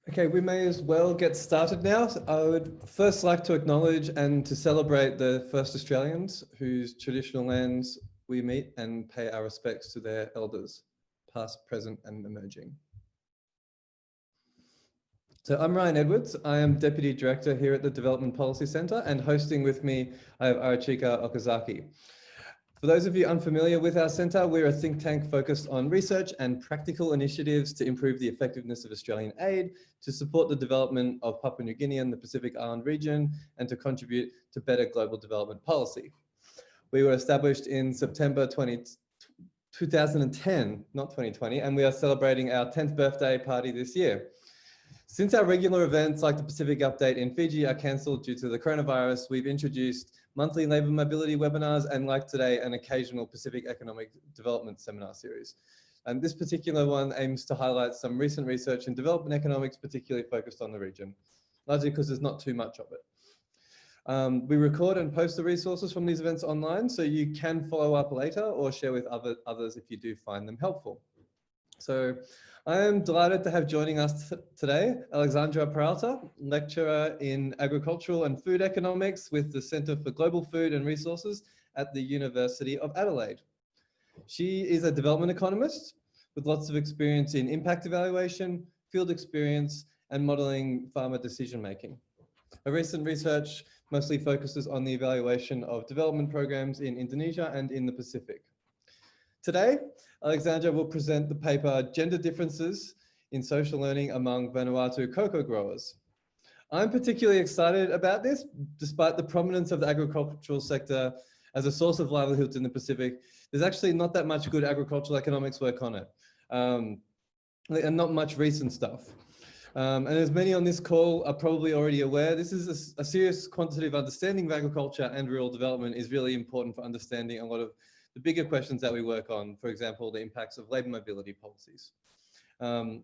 Okay, we may as well get started now. I would first like to acknowledge and to celebrate the first Australians whose traditional lands we meet and pay our respects to their elders, past, present and emerging. So I'm Ryan Edwards. I am Deputy Director here at the Development Policy Centre, and hosting with me I have Arachika Okazaki. For those of you unfamiliar with our centre, we're a think tank focused on research and practical initiatives to improve the effectiveness of Australian aid, to support the development of Papua New Guinea and the Pacific Island region, and to contribute to better global development policy. We were established in September 2010, not 2020, and we are celebrating our 10th birthday party this year. Since our regular events like the Pacific Update in Fiji are cancelled due to the coronavirus, we've introduced monthly labour mobility webinars and, like today, an occasional Pacific Economic Development seminar series. And this particular one aims to highlight some recent research in development economics, particularly focused on the region, largely because there's not too much of it. We record and post the resources from these events online, so you can follow up later or share with others if you do find them helpful. So I am delighted to have joining us today Alexandra Peralta, lecturer in agricultural and food economics with the Centre for Global Food and Resources at the University of Adelaide. She is a development economist with lots of experience in impact evaluation, field experience, and modelling farmer decision making. Her recent research mostly focuses on the evaluation of development programs in Indonesia and in the Pacific. Today, Alexandra will present the paper Gender Differences in Social Learning Among Vanuatu Cocoa Growers. I'm particularly excited about this, despite the prominence of the agricultural sector as a source of livelihoods in the Pacific. There's actually not that much good agricultural economics work on it, and not much recent stuff. And as many on this call are probably already aware, this is a serious quantitative understanding of agriculture and rural development is really important for understanding a lot of the bigger questions that we work on, for example, the impacts of labour mobility policies.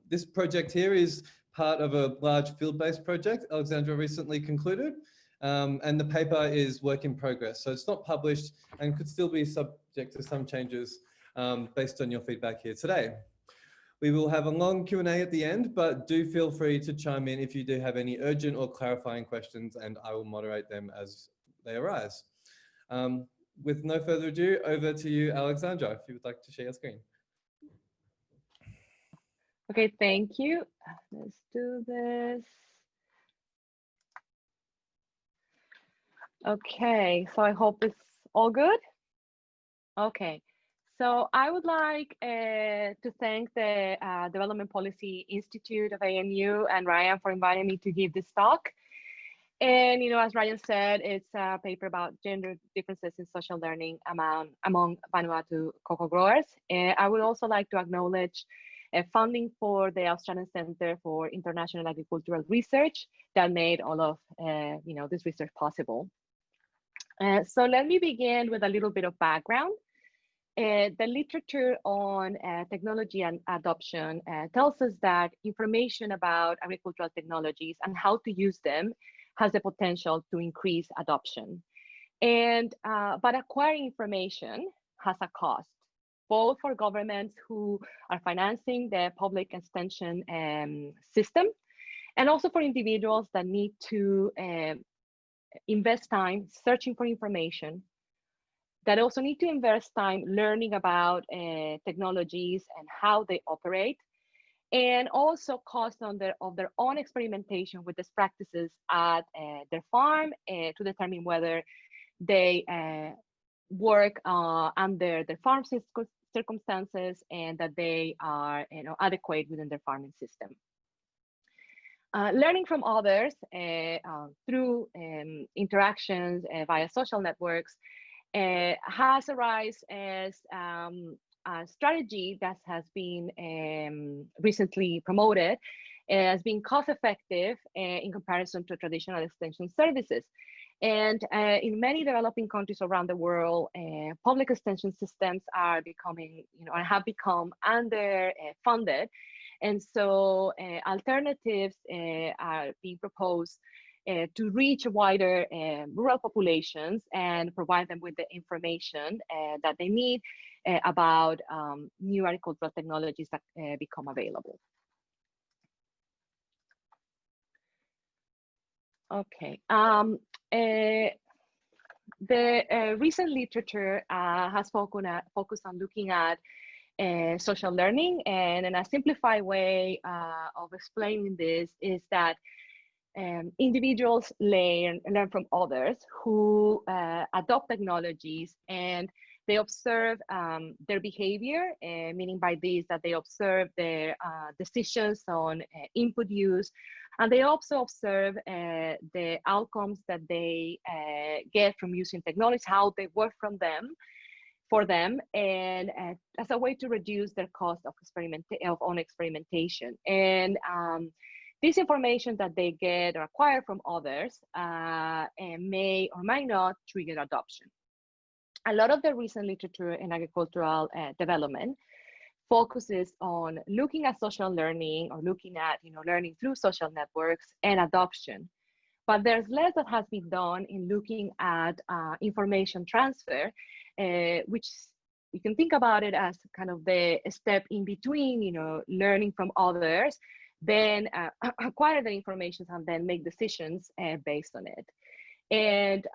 This project here is part of a large field-based project Alexandra recently concluded, and the paper is work in progress. So it's not published and could still be subject to some changes based on your feedback here today. We will have a long Q&A at the end, but do feel free to chime in if you do have any urgent or clarifying questions, and I will moderate them as they arise. With no further ado, over to you, Alexandra, if you would like to share your screen. Okay, thank you. Let's do this. Okay, so I hope it's all good. Okay, so I would like to thank the Development Policy Institute of ANU and Ryan for inviting me to give this talk. And, you know, as Ryan said, it's a paper about gender differences in social learning among Vanuatu cocoa growers. I would also like to acknowledge funding for the Australian Centre for International Agricultural Research that made all of, you know, this research possible. So let me begin with a little bit of background. The literature on technology and adoption tells us that information about agricultural technologies and how to use them has the potential to increase adoption. And but acquiring information has a cost, both for governments who are financing the public extension system, and also for individuals that need to invest time searching for information, that also need to invest time learning about technologies and how they operate, and also cost of their own experimentation with these practices at their farm to determine whether they work under their farm circumstances and that they are, you know, adequate within their farming system. Learning from others through interactions via social networks has arisen as a strategy that has been recently promoted as being cost-effective in comparison to traditional extension services. And in many developing countries around the world, public extension systems are becoming, you know, have become underfunded. And so alternatives are being proposed to reach wider rural populations and provide them with the information that they need about new agricultural technologies that become available. Okay. The recent literature has focused on looking at social learning, and in a simplified way of explaining this is that individuals learn from others who adopt technologies, and they observe their behavior, meaning by this that they observe their decisions on input use, and they also observe the outcomes that they get from using technology, how they work for them, and as a way to reduce their cost of own experimentation. And this information that they get or acquire from others may or might not trigger adoption. A lot of the recent literature in agricultural development focuses on looking at social learning, or looking at learning through social networks and adoption. But there's less that has been done in looking at information transfer, which you can think about it as kind of the step in between, learning from others, then acquire the information and then make decisions based on it. And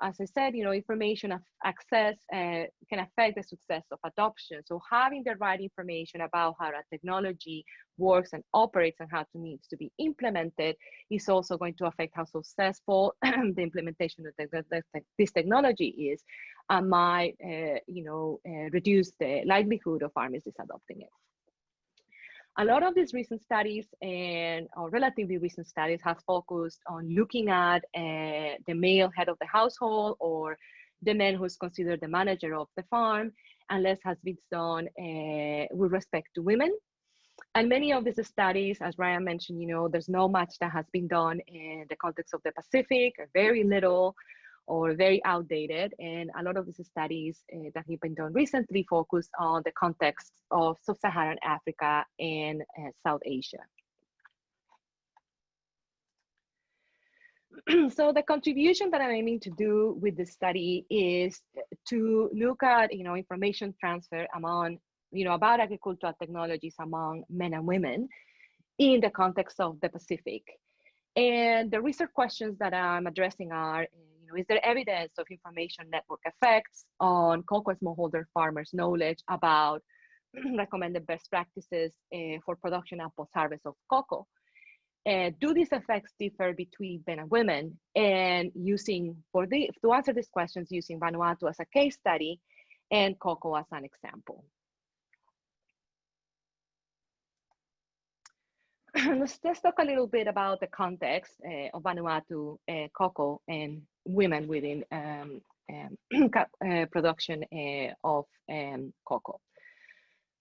as I said, information of access can affect the success of adoption. So having the right information about how a technology works and operates and how it needs to be implemented is also going to affect how successful the implementation of this technology is, and might reduce the likelihood of farmers disadopting it. A lot of these recent studies, or relatively recent studies, have focused on looking at the male head of the household, or the man who is considered the manager of the farm, and less has been done with respect to women. And many of these studies, as Ryan mentioned, there's not much that has been done in the context of the Pacific, or very little, or very outdated. And a lot of these studies that have been done recently focus on the context of sub-Saharan Africa and South Asia. So the contribution that I'm aiming to do with this study is to look at information transfer among about agricultural technologies among men and women in the context of the Pacific. And the research questions that I'm addressing are, is there evidence of information network effects on cocoa smallholder farmers' knowledge about recommended best practices for production and post-harvest of cocoa? Do these effects differ between men and women? And to answer these questions, using Vanuatu as a case study and cocoa as an example. Let's talk a little bit about the context of Vanuatu cocoa and women within production of cocoa.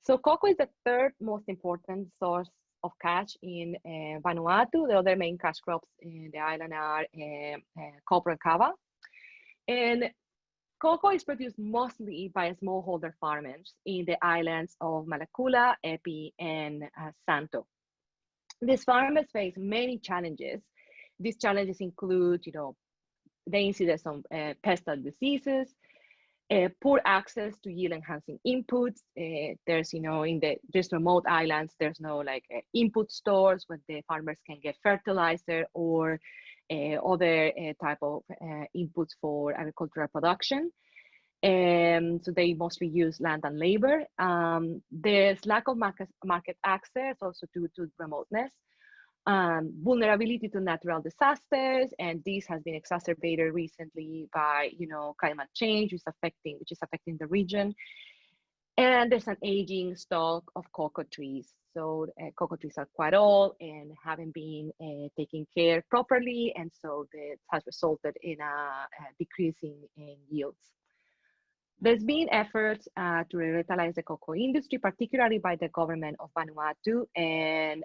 So cocoa is the third most important source of cash in Vanuatu. The other main cash crops in the island are copra and kava. And cocoa is produced mostly by smallholder farmers in the islands of Malakula, Epi, and Santo. These farmers face many challenges. These challenges include, the incidence of pestle diseases, poor access to yield-enhancing inputs. There's, in these remote islands, there's no input stores where the farmers can get fertilizer or other type of inputs for agricultural production. So they mostly use land and labor. There's lack of market access, also due to remoteness, vulnerability to natural disasters, and this has been exacerbated recently by climate change, which is affecting the region. And there's an aging stock of cocoa trees. So cocoa trees are quite old and haven't been taken care properly, and so that has resulted in a decrease in yields. There's been efforts to revitalize the cocoa industry, particularly by the government of Vanuatu and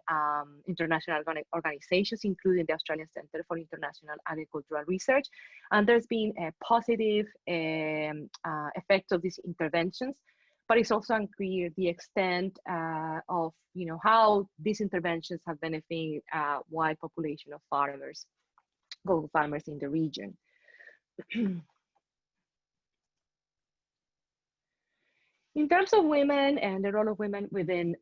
international organizations, including the Australian Centre for International Agricultural Research. And there's been a positive effect of these interventions, but it's also unclear the extent of how these interventions have benefited a wide population of cocoa farmers in the region. In terms of women and the role of women within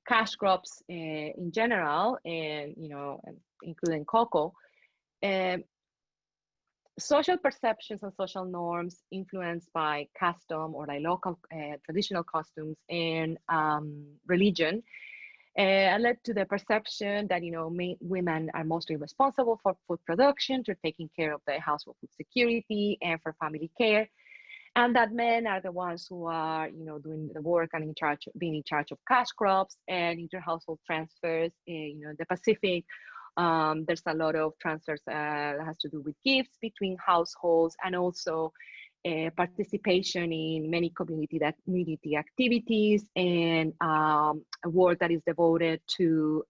cash crops in general, and including cocoa, social perceptions and social norms influenced by custom or like local traditional costumes and religion led to the perception that women are mostly responsible for food production, to taking care of the household food security and for family care, and that men are the ones who are doing the work and being in charge of cash crops and inter-household transfers. The Pacific, there's a lot of transfers that has to do with gifts between households, and also participation in many community activities, and work that is devoted to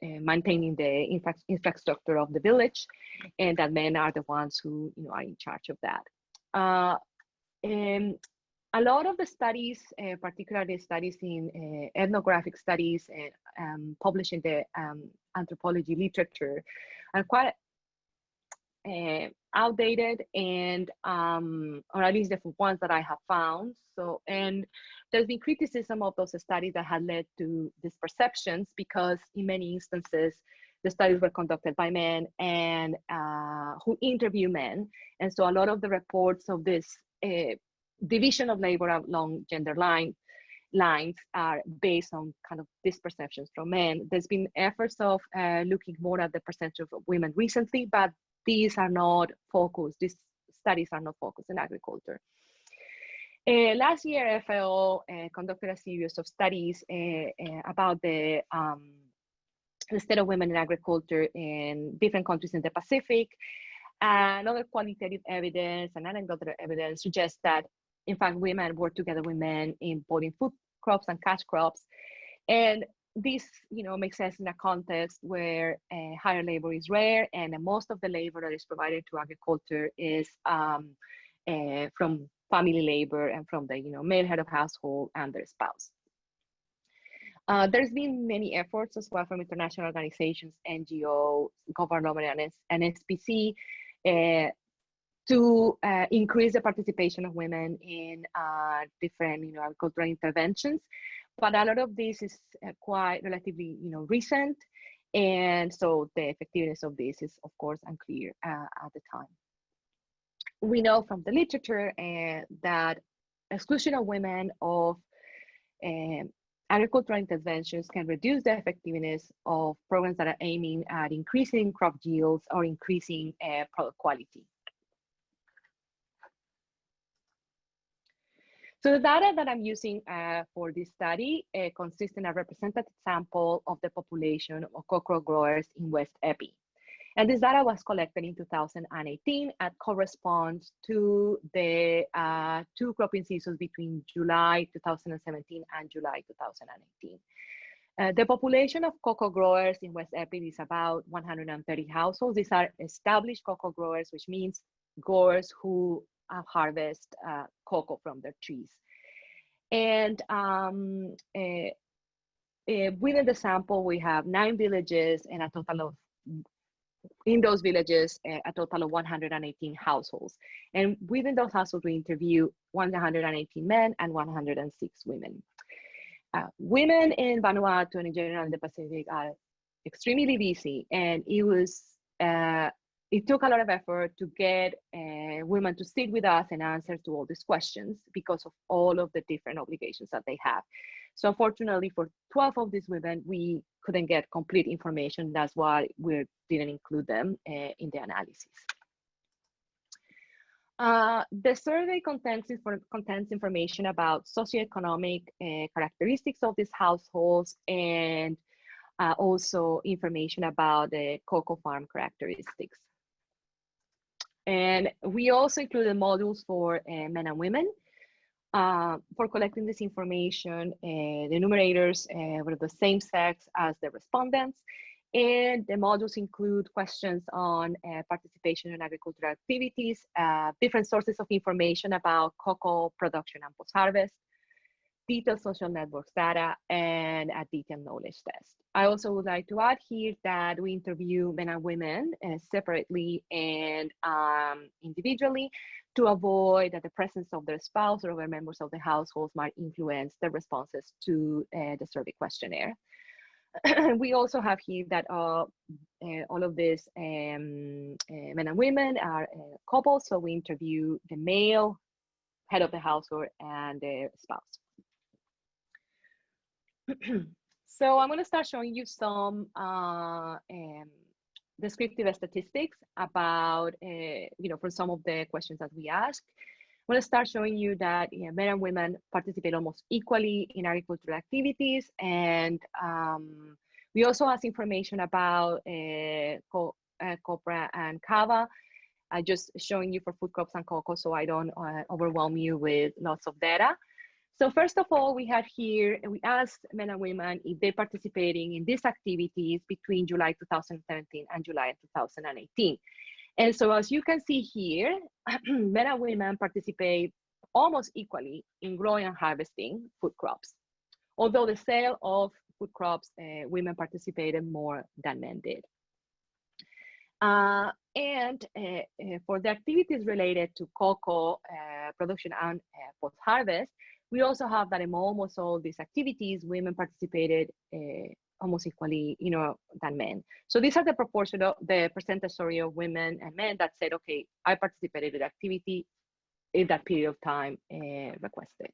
maintaining the infrastructure of the village, and that men are the ones who are in charge of that. And a lot of the studies, particularly studies in ethnographic studies published in the anthropology literature, are quite outdated, and or at least the ones that I have found. And there's been criticism of those studies that had led to these perceptions, because in many instances the studies were conducted by men and who interview men, and so a lot of the reports of this division of labor along gender lines are based on kind of these perceptions from men. There's been efforts of looking more at the percentage of women recently, but these are not focused. These studies are not focused in agriculture. Last year, FAO conducted a series of studies about the state of women in agriculture in different countries in the Pacific. And other qualitative evidence and anecdotal evidence suggests that, in fact, women work together with men in both in food crops and cash crops. And this, makes sense in a context where higher labor is rare, and most of the labor that is provided to agriculture is from family labor and from the male head of household and their spouse. There's been many efforts as well from international organizations, NGOs, government, and SPC to increase the participation of women in different agricultural interventions. But a lot of this is quite relatively recent, and so the effectiveness of this is of course unclear at the time. We know from the literature that exclusion of women of agricultural interventions can reduce the effectiveness of programs that are aiming at increasing crop yields or increasing product quality. So the data that I'm using for this study consists in a representative sample of the population of cocoa growers in West Epi. And this data was collected in 2018 and corresponds to the two cropping seasons between July 2017 and July 2018. The population of cocoa growers in West Epi is about 130 households. These are established cocoa growers, which means growers who harvest cocoa from their trees. And within the sample, we have 9 villages and a total of, in those villages, a total of 118 households. And within those households, we interview 118 men and 106 women. Women in Vanuatu and in general in the Pacific are extremely busy, and it took a lot of effort to get women to sit with us and answer to all these questions because of all of the different obligations that they have. So unfortunately, for 12 of these women, we couldn't get complete information. That's why we didn't include them in the analysis. The survey contains information about socioeconomic characteristics of these households, and also information about the cocoa farm characteristics. And we also included modules for men and women. For collecting this information, the numerators were the same sex as the respondents, and the modules include questions on participation in agricultural activities, different sources of information about cocoa production and post-harvest, detailed social networks data, and a detailed knowledge test. I also would like to add here that we interview men and women separately and individually to avoid that the presence of their spouse or other members of the household might influence the responses to the survey questionnaire. We also have here that all of these men and women are couples, so we interview the male head of the household and the spouse. So I'm going to start showing you some descriptive statistics about, for some of the questions that we asked. I'm going to start showing you that men and women participate almost equally in agricultural activities, and we also have information about copra and kava. I'm just showing you for food crops and cocoa so I don't overwhelm you with lots of data. So first of all, we have here, we asked men and women if they're participating in these activities between July 2017 and July 2018. And so as you can see here, men and women participate almost equally in growing and harvesting food crops. Although the sale of food crops, women participated more than men did. And for the activities related to cocoa production and post-harvest, we also have that in almost all these activities, women participated almost equally, than men. So these are the proportion of the percentage, of women and men that said, okay, I participated in the activity in that period of time requested.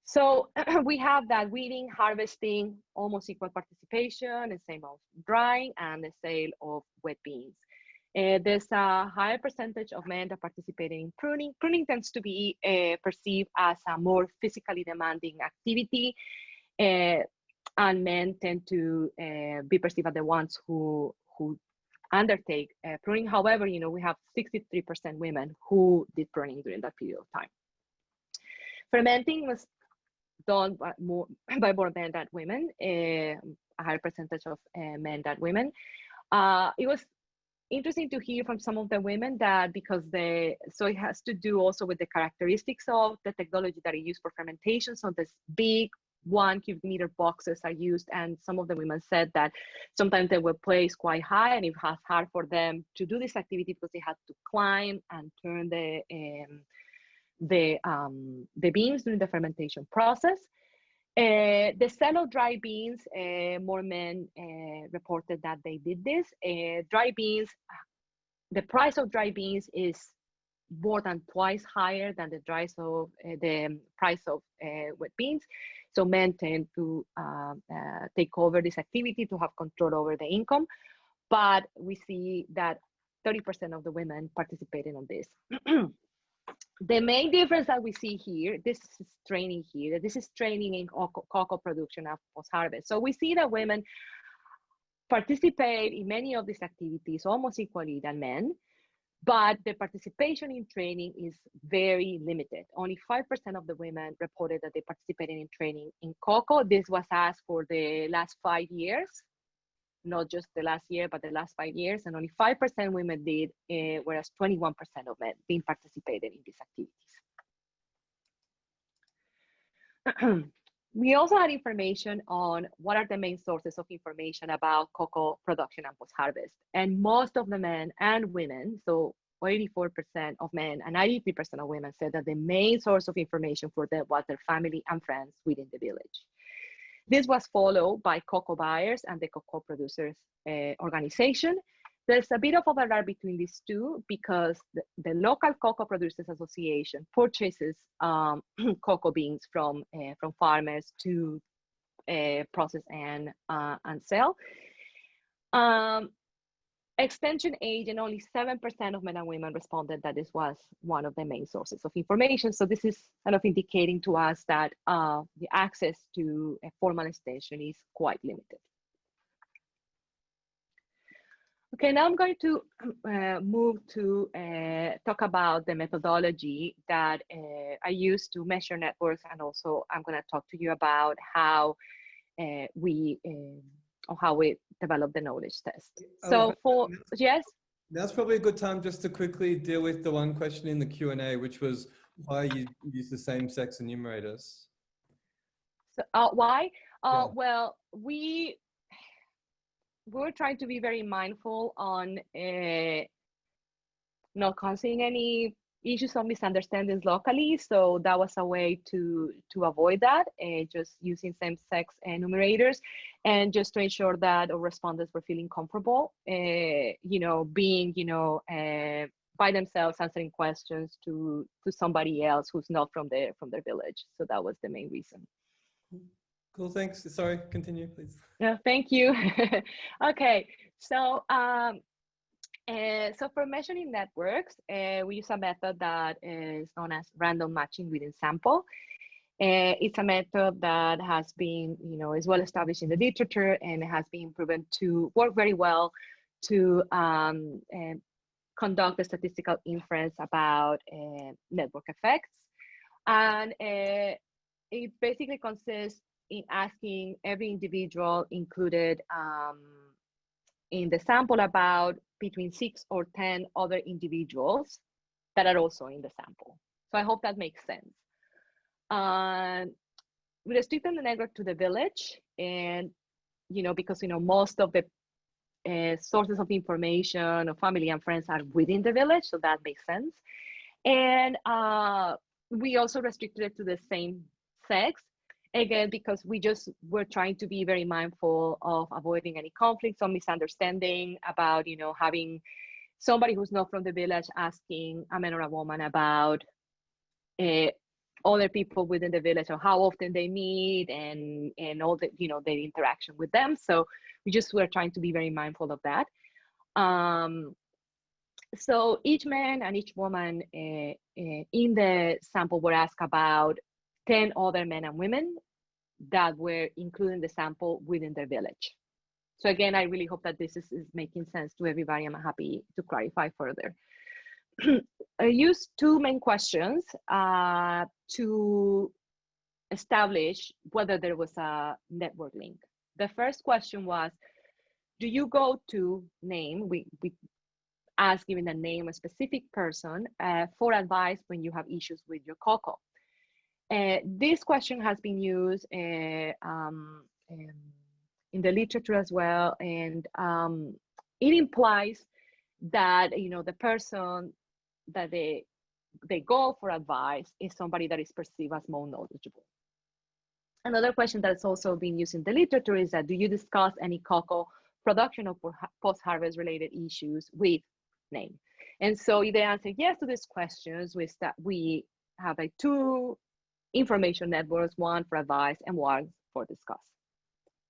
So we have that weeding, harvesting, almost equal participation, the same of drying and the sale of wet beans. There's a higher percentage of men that participate in pruning. Pruning tends to be perceived as a more physically demanding activity, and men tend to be perceived as the ones who undertake pruning. However, we have 63% women who did pruning during that period of time. Fermenting was done by more men than women, a higher percentage of men than women. It was interesting to hear from some of the women that so it has to do also with the characteristics of the technology that is used for fermentation. So this big 1 cubic meter boxes are used, and some of the women said that sometimes they were placed quite high and it was hard for them to do this activity because they had to climb and turn the beans during the fermentation process. The sale of dry beans, more men reported that they did this. Dry beans, the price of dry beans is more than twice higher than the price of wet beans. So men tend to take over this activity to have control over the income. But we see that 30% of the women participated on this. The main difference that we see here, this is training here. This is training in cocoa production and post-harvest. So we see that women participate in many of these activities almost equally than men, but the participation in training is very limited. Only 5% of the women reported that they participated in training in cocoa. This was asked for the last 5 years, not just the last year, but the last 5 years, and only 5% women did, whereas 21% of men didn't participate in these activities. We also had information on what are the main sources of information about cocoa production and post-harvest. And most of the men and women, so 84% of men and 93% of women, said that the main source of information for them was their family and friends within the village. This was followed by cocoa buyers and the cocoa producers organization. There's a bit of overlap between these two because the local cocoa producers association purchases cocoa beans from farmers to process and sell. Extension agent, only 7% of men and women responded that this was one of the main sources of information. So this is kind of indicating to us that the access to a formal extension is quite limited. Okay, now I'm going to move to talk about the methodology that I use to measure networks, and also I'm going to talk to you about how we develop the knowledge test. So yes? That's probably a good time just to quickly deal with the one question in the Q&A, which was why you use the same sex enumerators. So, why? Well, we're trying to be very mindful on not causing any issues of misunderstandings locally. So that was a way to avoid that, just using same-sex enumerators, and just to ensure that our respondents were feeling comfortable, being, by themselves answering questions to somebody else who's not from their village. So that was the main reason. Cool, thanks. Sorry, continue, please. Yeah, thank you. Okay, so so for measuring networks, we use a method that is known as random matching within sample. It's a method that has been, is well established in the literature, and it has been proven to work very well to conduct a statistical inference about network effects. And it basically consists in asking every individual included in the sample about between 6 or 10 other individuals that are also in the sample. So I hope that makes sense. We restricted the network to the village, and because most of the sources of information of family and friends are within the village, so that makes sense. And we also restricted it to the same sex, again, because we just were trying to be very mindful of avoiding any conflicts or misunderstanding about, having somebody who's not from the village asking a man or a woman about other people within the village, or how often they meet, and all the, their interaction with them. So we just were trying to be very mindful of that. So each man and each woman in the sample were asked about 10 other men and women that were included in the sample within their village. So again, I really hope that this is making sense to everybody. I'm happy to clarify further. I used two main questions to establish whether there was a network link. The first question was, do you go to name, we ask, giving the name, a specific person for advice when you have issues with your cocoa? This question has been used in the literature as well, and it implies that the person that they go for advice is somebody that is perceived as more knowledgeable. Another question that's also been used in the literature is that, do you discuss any cocoa production or post-harvest related issues with name? And so if they answer yes to these questions, we have like two information networks, one for advice and one for discuss,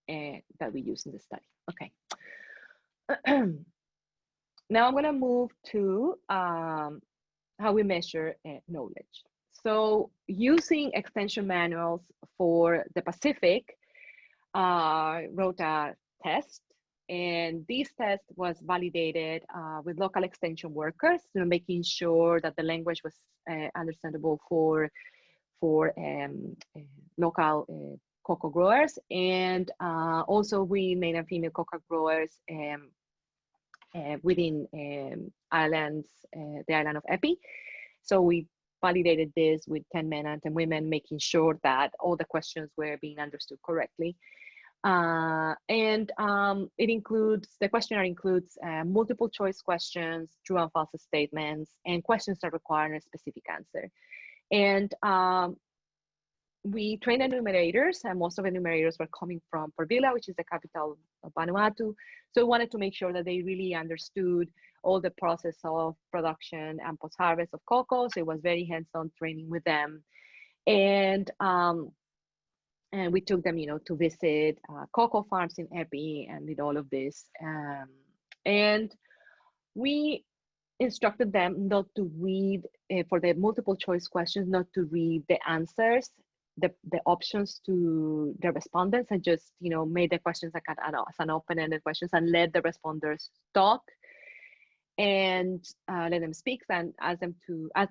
that we use in the study. Okay. Now I'm going to move to how we measure knowledge. So using extension manuals for the Pacific, wrote a test, and this test was validated with local extension workers, making sure that the language was understandable for local cocoa growers, and also we male and female cocoa growers within islands, the island of Epi. So we validated this with 10 men and 10 women, making sure that all the questions were being understood correctly. The questionnaire includes multiple choice questions, true and false statements, and questions that require a specific answer. And we trained enumerators, and most of the enumerators were coming from Port Vila, which is the capital of Vanuatu. So we wanted to make sure that they really understood all the process of production and post-harvest of cocoa. So it was very hands-on training with them. And we took them, to visit cocoa farms in Epi and did all of this. And we instructed them not to read, for the multiple choice questions, not to read the answers, the options to the respondents, and just, made the questions like as an open-ended questions, and let the responders talk and let them speak, and ask the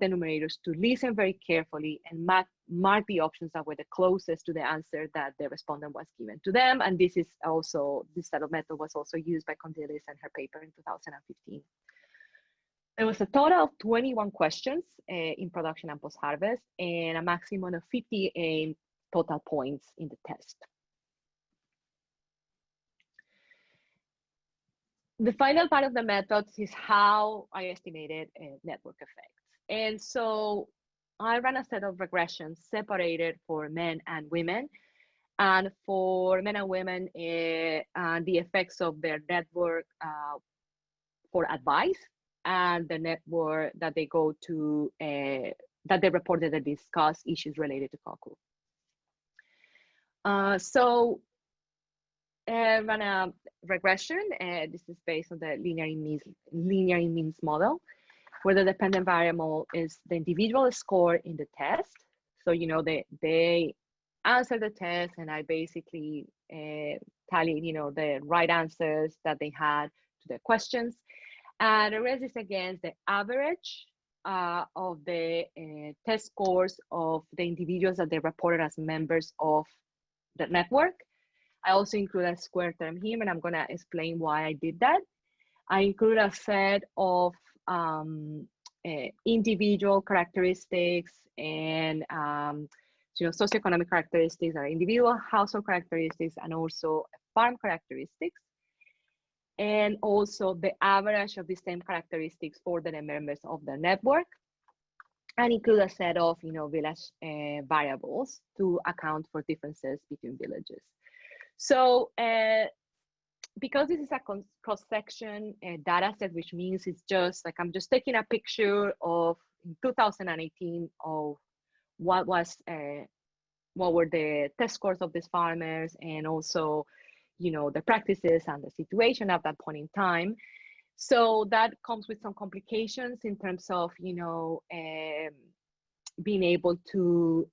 enumerators to listen very carefully and mark the options that were the closest to the answer that the respondent was given to them. And this set of method was also used by Condilis and her paper in 2015. There was a total of 21 questions in production and post-harvest, and a maximum of 58 total points in the test. The final part of the methods is how I estimated network effects. And so I ran a set of regressions separated for men and women. And for men and women, the effects of their network for advice and the network that they go to, that they reported and discuss issues related to Koku. So run a regression. This is based on the linear means model, where the dependent variable is the individual score in the test. So, you know, they answer the test, and I basically tallied, you know, the right answers that they had to the questions. And the rest is against the average of the test scores of the individuals that they reported as members of the network. I also include a square term here, and I'm going to explain why I did that. I include a set of individual characteristics and you know, socioeconomic characteristics, or individual household characteristics, and also farm characteristics, and also the average of the same characteristics for the members of the network, and include a set of, you know, village variables to account for differences between villages. So because this is a cross-section data set, which means it's just like I'm just taking a picture of 2018 of what were the test scores of these farmers, and also, you know, the practices and the situation at that point in time. So that comes with some complications in terms of, you know, being able to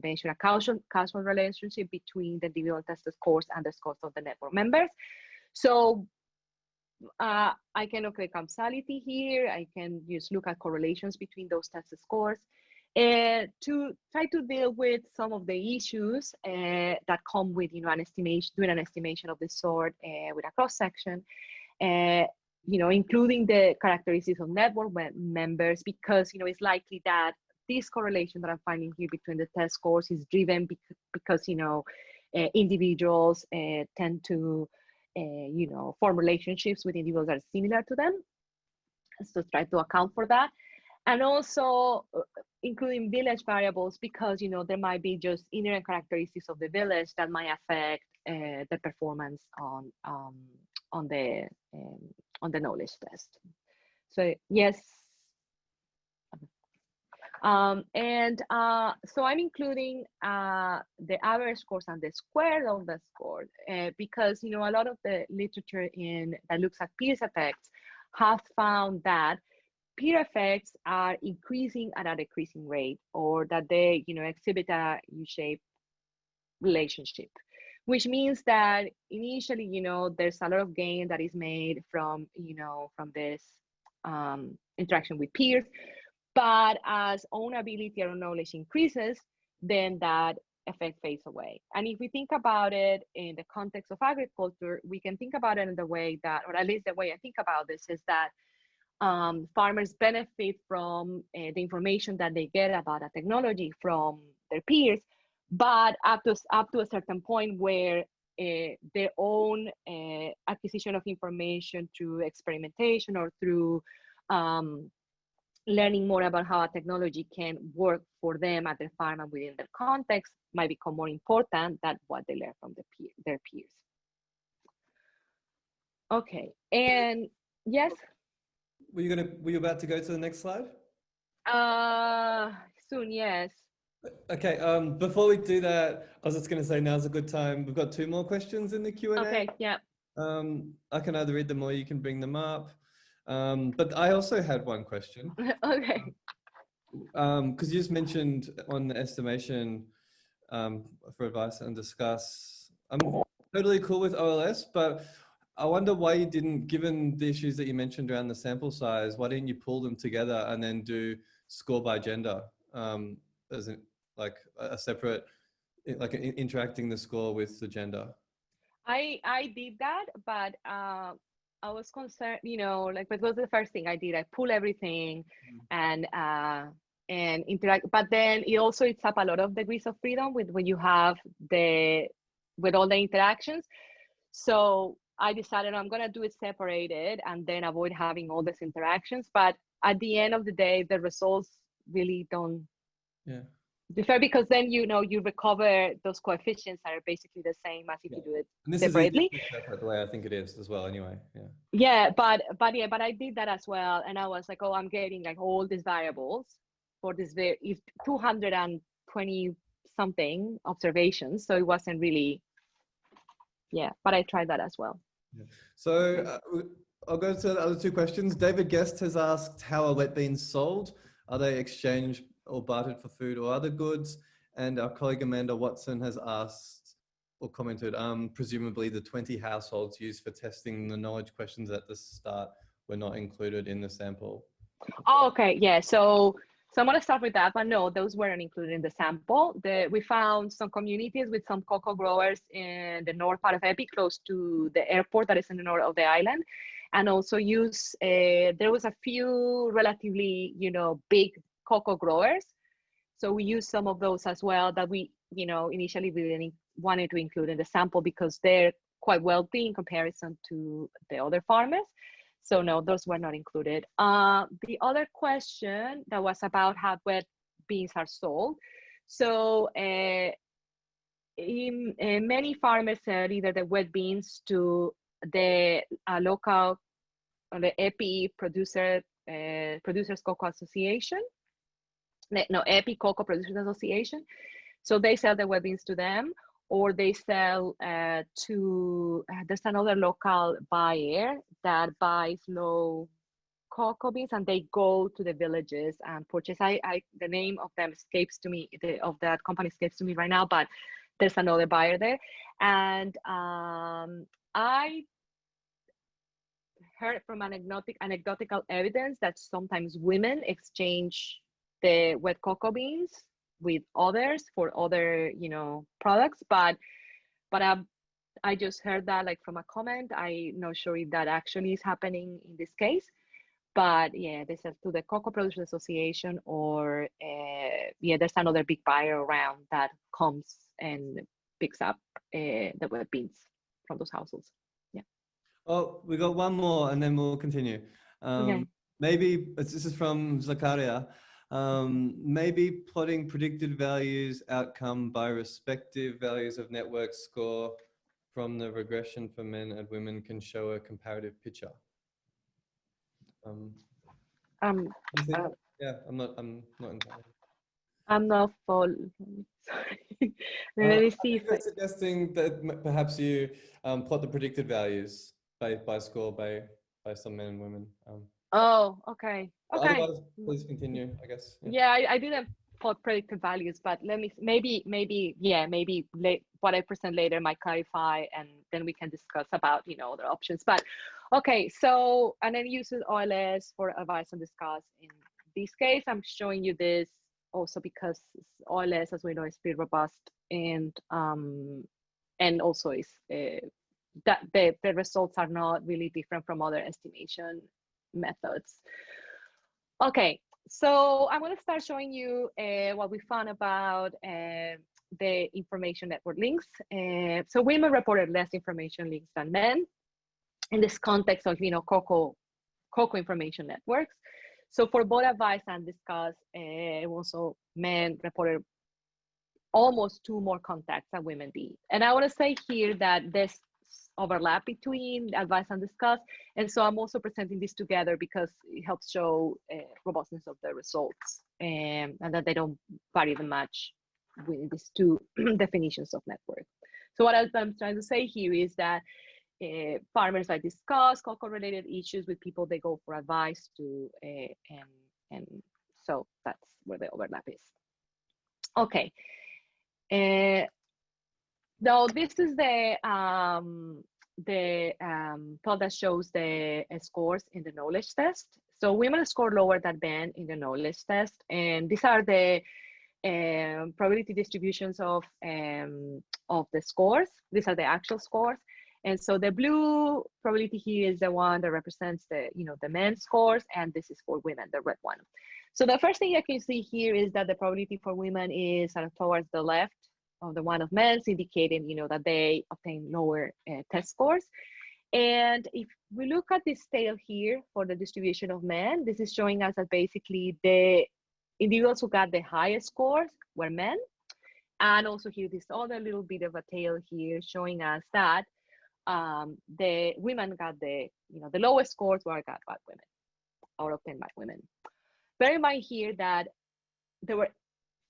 measure a causal relationship between the individual test scores and the scores of the network members. So I can look at causality here. I can just look at correlations between those test scores to try to deal with some of the issues that come with, you know, an estimation, doing an estimation of this sort with a cross section. You know, including the characteristics of network members, because, you know, it's likely that this correlation that I'm finding here between the test scores is driven because, you know, individuals tend to, you know, form relationships with individuals that are similar to them. So try to account for that. And also including village variables, because, you know, there might be just inherent characteristics of the village that might affect the performance on the knowledge test. So yes. So I'm including the average scores and the square of the score because, you know, a lot of the literature that looks at peer effects have found that peer effects are increasing at a decreasing rate, or that they, you know, exhibit a U-shaped relationship, which means that initially, you know, there's a lot of gain that is made from, you know, from this interaction with peers. But as own ability or knowledge increases, then that effect fades away. And if we think about it in the context of agriculture, we can think about it in the way that, or at least the way I think about this, is that farmers benefit from the information that they get about a technology from their peers, but up to a certain point where their own acquisition of information through experimentation or through learning more about how a technology can work for them at their farm and within their context might become more important than what they learn from their peers. Okay, and yes? Were you about to go to the next slide? Soon, yes. Okay, before we do that, I was just going to say now's a good time. We've got 2 more questions in the Q&A. Okay, yeah. I can either read them or you can bring them up. But I also had one question. Okay. Because you just mentioned on the estimation for advice and discuss. I'm totally cool with OLS, but I wonder why you didn't, given the issues that you mentioned around the sample size, why didn't you pull them together and then do score by gender as like a separate, like interacting the score with the gender? I did that, but I was concerned, you know, like, what was the first thing I did? I pull everything and interact, but then it also eats up a lot of degrees of freedom when you have with all the interactions. So I decided I'm gonna do it separated and then avoid having all these interactions. But at the end of the day, the results really don't differ, because then you recover those coefficients that are basically the same as if you do it and this separately. is the way I think it is as well. Anyway, But I did that as well, and I was like, oh, I'm getting like all these variables for this 220 something observations, so it wasn't really, but I tried that as well. So I'll go to the other two questions. David Guest has asked, how are wet beans sold? Are they exchanged or bartered for food or other goods? And our colleague Amanda Watson has asked or commented, presumably the 20 households used for testing the knowledge questions at the start were not included in the sample. Oh, okay, yeah. So I'm going to start with that one. No, those weren't included in the sample. We found some communities with some cocoa growers in the north part of Epi, close to the airport that is in the north of the island. And also there was a few relatively, big cocoa growers. So we used some of those as well that we, initially we didn't wanted to include in the sample because they're quite wealthy in comparison to the other farmers. So no, those were not included. The other question that was about how wet beans are sold. So many farmers sell either the wet beans to the local, the EPI producers cocoa association. No, EPI Cocoa Producers Association. So they sell the wet beans to them, or they sell to, there's another local buyer that buys low cocoa beans, and they go to the villages and purchase. The name of them escapes to me, of that company escapes to me right now, but there's another buyer there. And I heard from anecdotal evidence that sometimes women exchange the wet cocoa beans with others for other, products, but I just heard that like from a comment. I'm not sure if that actually is happening in this case, but yeah, they sell to the Cocoa Producers Association, or there's another big buyer around that comes and picks up the wet beans from those households. Oh, we got one more and then we'll continue. Okay. Maybe this is from Zakaria. Maybe plotting predicted values outcome by respective values of network score from the regression for men and women can show a comparative picture. Yeah, I'm not entirely. I'm not full. Sorry. Let me see. I'm suggesting that perhaps you plot the predicted values by score by some men and women. Oh, okay. Okay. Otherwise, please continue, I guess. Yeah, I didn't plot predicted values, but let me, maybe what I present later might clarify, and then we can discuss about, other options. But okay, so, and then uses OLS for advice and discuss. In this case, I'm showing you this also because OLS, as we know, is pretty robust, and also is that the results are not really different from other estimation methods. Okay, so I'm going to start showing you what we found about the information network links. So women reported less information links than men in this context of, cocoa information networks. So for both advice and discuss, also men reported almost 2 more contacts than women did. And I want to say here that this overlap between advice and discuss, and so I'm also presenting this together because it helps show robustness of the results, and that they don't vary that much with these 2 definitions of network. So what I'm trying to say here is that farmers might discuss cocoa related issues with people they go for advice to, and so that's where the overlap is. Okay. Now this is the plot that shows the scores in the knowledge test. So women score lower than men in the knowledge test, and these are the probability distributions of the scores. These are the actual scores, and so the blue probability here is the one that represents the the men's scores, and this is for women, the red one. So the first thing you can see here is that the probability for women is towards the left of the one of men's, indicating that they obtain lower test scores, And if we look at this tail here for the distribution of men, this is showing us that basically the individuals who got the highest scores were men. And also here, this other little bit of a tail here showing us that the women got the lowest scores were got by women, out of 10 by women. Bear in mind here that there were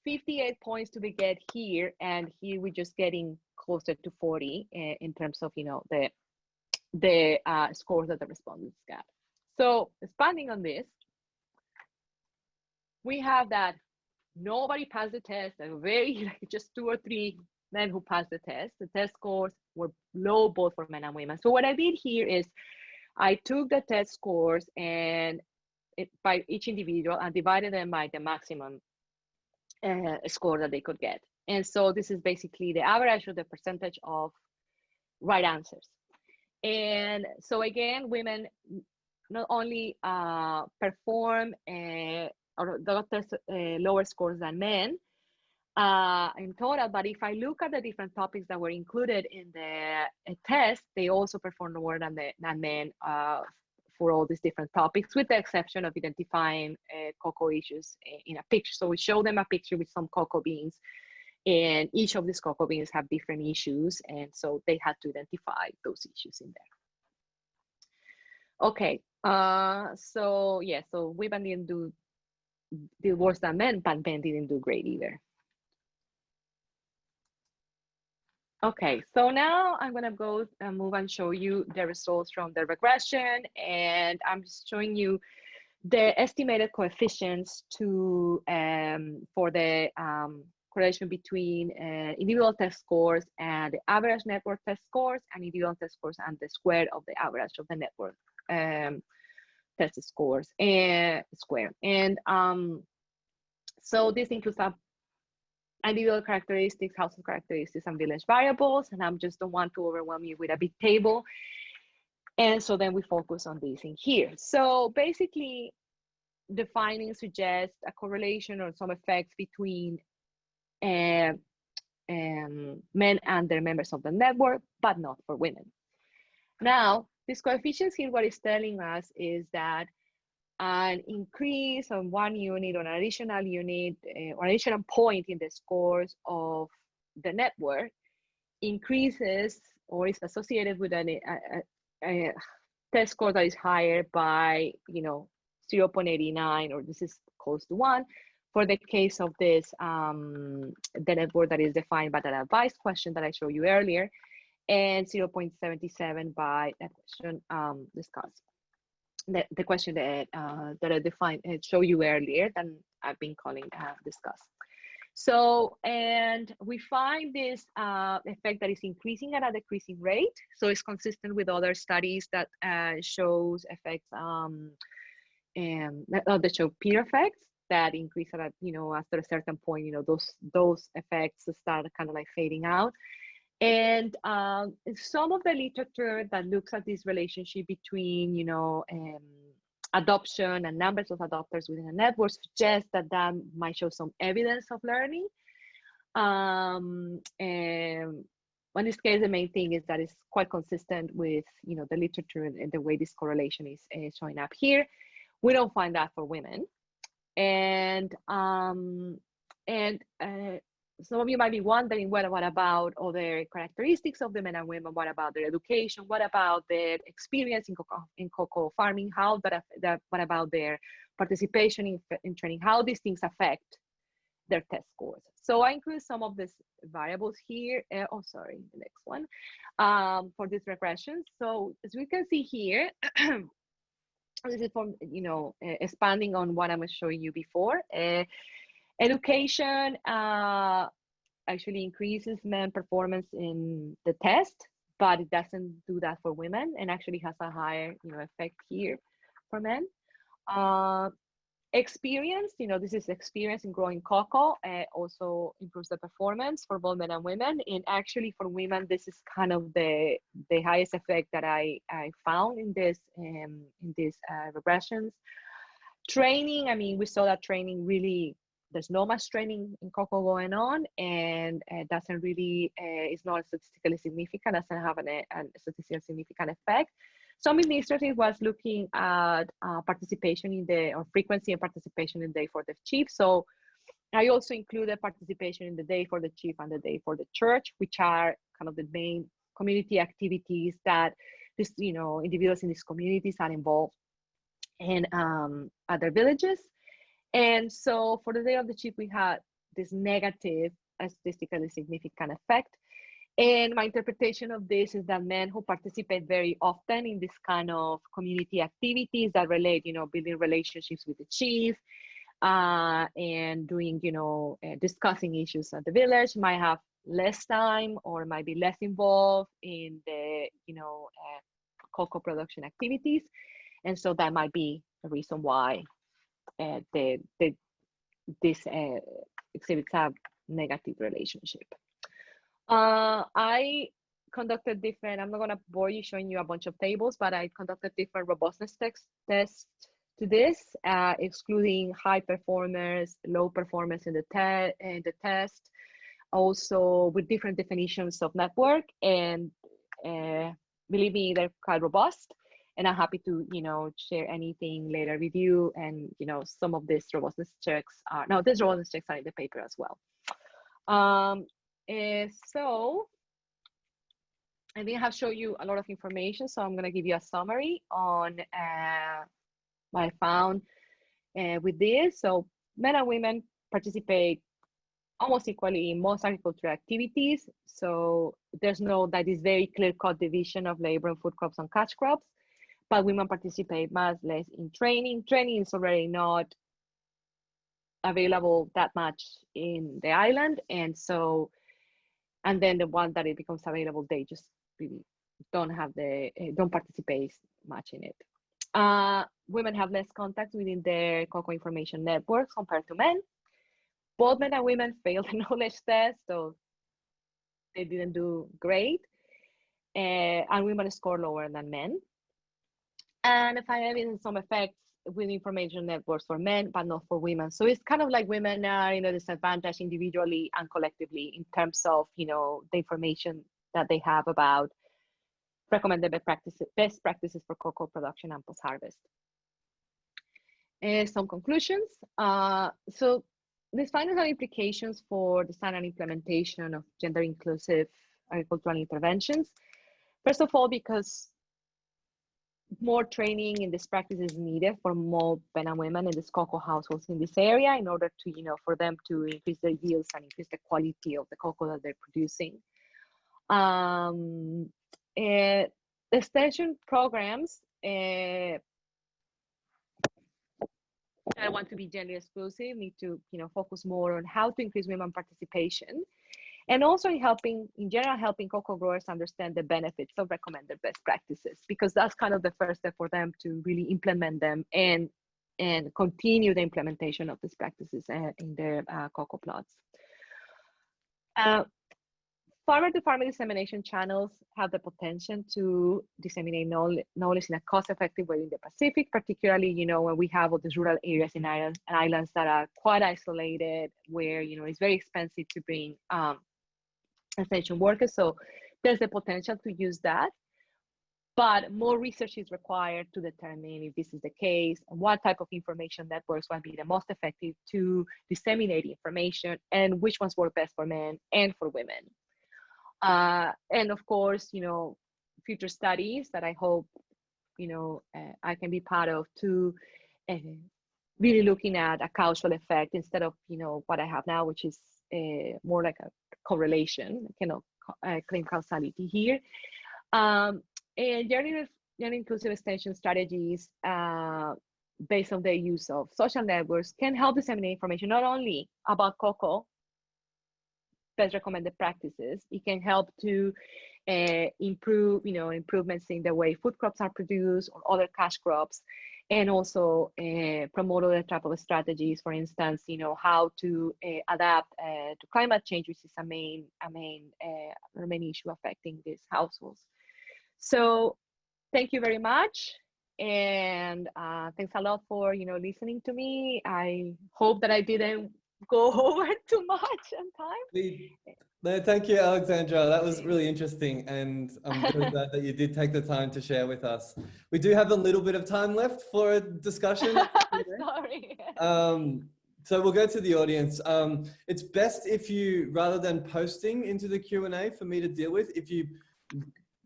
58 points to be get here, and here we're just getting closer to 40 in terms of the scores that the respondents got. So expanding on this, we have that nobody passed the test. There were just 2 or 3 men who passed the test. The test scores were low both for men and women. So what I did here is I took the test scores and by each individual and divided them by the maximum score that they could get. And so this is basically the average of the percentage of right answers. And so again, women not only perform or doctors lower scores than men in total, but if I look at the different topics that were included in the test, they also perform lower than men for all these different topics, with the exception of identifying cocoa issues in a picture. So we show them a picture with some cocoa beans, and each of these cocoa beans have different issues, and so they had to identify those issues in there. Okay, so yeah, so women did worse than men, but men didn't do great either. Okay, so now I'm gonna go and move and show you the results from the regression, and I'm just showing you the estimated coefficients to for the correlation between individual test scores and the average network test scores, and individual test scores and the square of the average of the network test scores and square. And so this includes individual characteristics, household characteristics, and village variables. And I'm just don't want to overwhelm you with a big table. And so then we focus on this in here. So basically, the findings suggest a correlation or some effects between men and their members of the network, but not for women. Now, these coefficients here, what it's telling us is that an increase on 1 unit or an additional unit or additional point in the scores of the network increases or is associated with a test score that is higher by 0.89, or this is close to 1 for the case of this the network that is defined by that advice question that I showed you earlier, and 0.77 by that question discussed. The question that I defined and showed you earlier that I've been calling discuss. So, and we find this effect that is increasing at a decreasing rate. So it's consistent with other studies that shows effects that show peer effects that increase at after a certain point, those effects start kind of like fading out. And some of the literature that looks at this relationship between, adoption and numbers of adopters within a network suggests that might show some evidence of learning. And in this case, the main thing is that it's quite consistent with, the literature and the way this correlation is showing up here. We don't find that for women. And some of you might be wondering, what about other characteristics of the men and women? What about their education? What about their experience in cocoa farming? What about their participation in training? How these things affect their test scores? So I include some of these variables here. The next one for this regression. So as we can see here, this is from expanding on what I was showing you before. Education actually increases men performance in the test, but it doesn't do that for women, and actually has a higher effect here for men. Experience, this is experience in growing cocoa, also improves the performance for both men and women. And actually for women, this is kind of the highest effect that I found in these regressions. Training, we saw that training really there's not much training in cocoa going on, and doesn't really is not statistically significant, doesn't have a statistically significant effect. Some initiative was looking at participation in the, or frequency and participation in the Day for the Chief. So I also included participation in the Day for the Chief and the Day for the Church, which are kind of the main community activities that this, individuals in these communities are involved in at their villages. And so for the Day of the Chief, we had this negative, statistically significant effect. And my interpretation of this is that men who participate very often in this kind of community activities that relate, building relationships with the chief, and doing, discussing issues at the village, might have less time or might be less involved in the, cocoa production activities. And so that might be a reason why this exhibits a negative relationship. I conducted different, I'm not going to bore you showing you a bunch of tables, but I conducted different robustness tests to this, excluding high performers, low performers in the test, also with different definitions of network. And believe me, they're quite robust. And I'm happy to, share anything later with you. And, some of these robustness checks are, no, these robustness checks are in the paper as well. So I think I have shown you a lot of information. So I'm going to give you a summary on what I found with this. So men and women participate almost equally in most agricultural activities. So there's that is very clear-cut division of labor and food crops and cash crops. But women participate much less in training. Training is already not available that much in the island. And then the one that it becomes available, they just really don't participate much in it. Women have less contact within their cocoa information networks compared to men. Both men and women failed the knowledge test, so they didn't do great. And women score lower than men. And if I have some effects with information networks for men, but not for women. So it's kind of like women are, disadvantaged individually and collectively in terms of, the information that they have about recommended best practices for cocoa production and post-harvest. Some conclusions. So these findings have implications for the standard implementation of gender inclusive agricultural interventions. First of all, because more training in this practice is needed for more men and women in this cocoa households in this area in order to, for them to increase their yields and increase the quality of the cocoa that they're producing. Extension programs I want to be gender exclusive, need to, focus more on how to increase women participation. And also helping cocoa growers understand the benefits of recommended best practices, because that's kind of the first step for them to really implement them and continue the implementation of these practices in their cocoa plots. Farmer-to-farmer dissemination channels have the potential to disseminate knowledge in a cost-effective way in the Pacific, particularly, when we have all these rural areas and islands that are quite isolated, where, it's very expensive to bring extension workers. So there's the potential to use that, but more research is required to determine if this is the case, and what type of information networks will be the most effective to disseminate information, and which ones work best for men and for women. And of course, future studies that I hope, I can be part of, to really looking at a causal effect instead of, what I have now, which is more like a correlation, claim causality here. And gender inclusive extension strategies based on the use of social networks can help disseminate information not only about cocoa, best recommended practices. It can help to improve, improvements in the way food crops are produced or other cash crops, and also promote other type of strategies. For instance, how to adapt to climate change, which is a main issue affecting these households. So thank you very much. And thanks a lot for, listening to me. I hope that I didn't go over too much on time. No, thank you, Alexandra. That was really interesting, and I'm really glad that you did take the time to share with us. We do have a little bit of time left for a discussion. Sorry. So we'll go to the audience. It's best if you, rather than posting into the Q&A for me to deal with, if you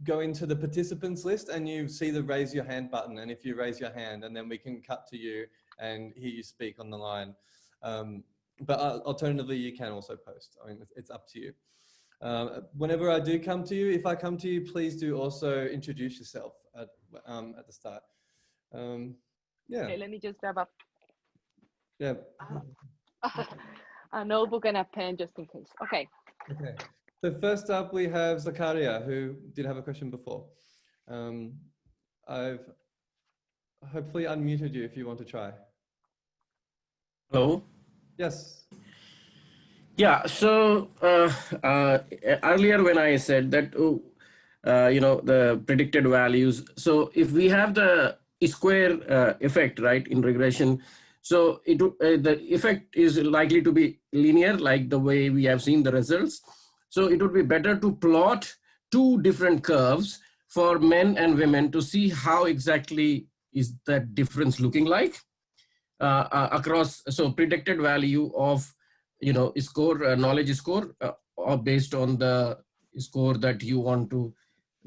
go into the participants list and you see the raise your hand button, and if you raise your hand, and then we can cut to you and hear you speak on the line. But alternatively, you can also post. I mean, it's up to you. Whenever I do come to you, if I come to you, please do also introduce yourself at the start. Yeah. Okay, let me just grab Yeah. a notebook and a pen just in case. Okay. Okay. So first up, we have Zakaria, who did have a question before. I've hopefully unmuted you if you want to try. Hello. Yes. Yeah. So earlier when I said that, the predicted values. So if we have the square effect, right, in regression, so the effect is likely to be linear, like the way we have seen the results. So it would be better to plot two different curves for men and women to see how exactly is that difference looking like across. So predicted value of, score, knowledge score, or based on the score that you want to